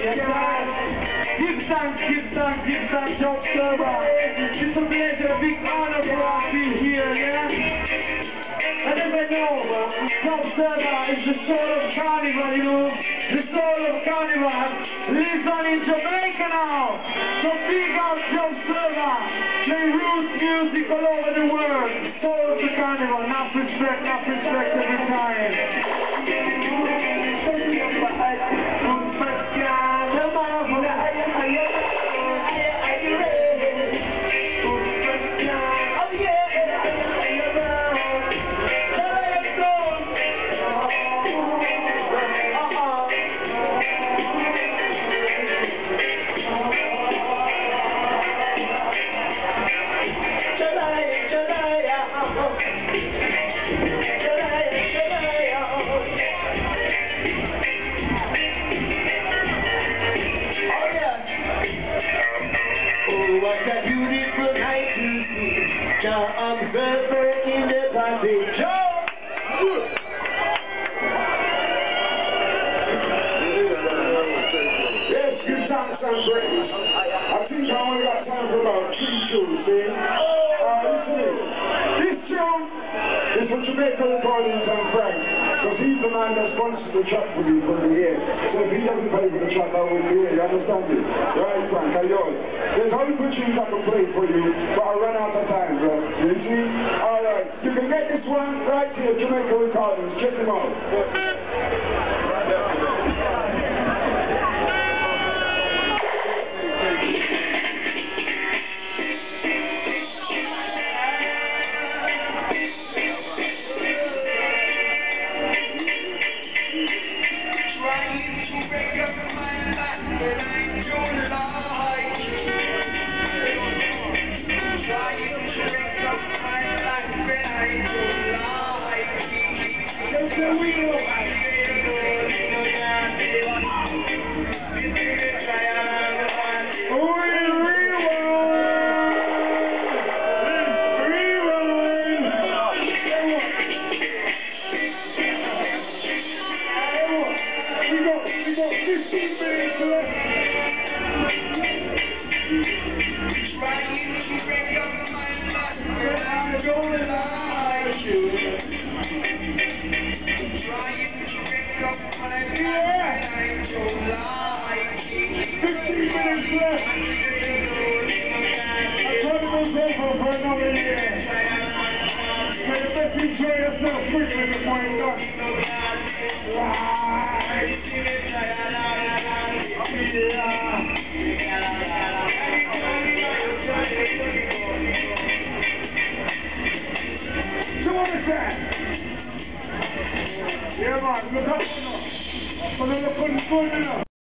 Yes, guys. Give thanks, Joe Server. It's a pleasure, a big honor for us to be here, yeah? And as I know, Joe Server is the soul of Carnival, you know? The soul of Carnival lives on in Jamaica now. So big out Joe Server. Play roots music all over the world. Soul of the Carnival. Enough respect every time. What a beautiful night to see. John Observer in the party. Joe! Yes, give thanks and praise. I think I only got time for about 3 tunes, see? Listen, this tune is for Jamaica Recordings and Frank, because he's the man that sponsors the track for you from the year. So if he doesn't pay for the track, I wouldn't do it, you understand it? Right, Frank, are yours? There's only 2 tunes I can play for you, but I run out of time, bro. You see? Alright, you can get this one right here, Jamaica Recordings. Check them out. We got 15 minutes.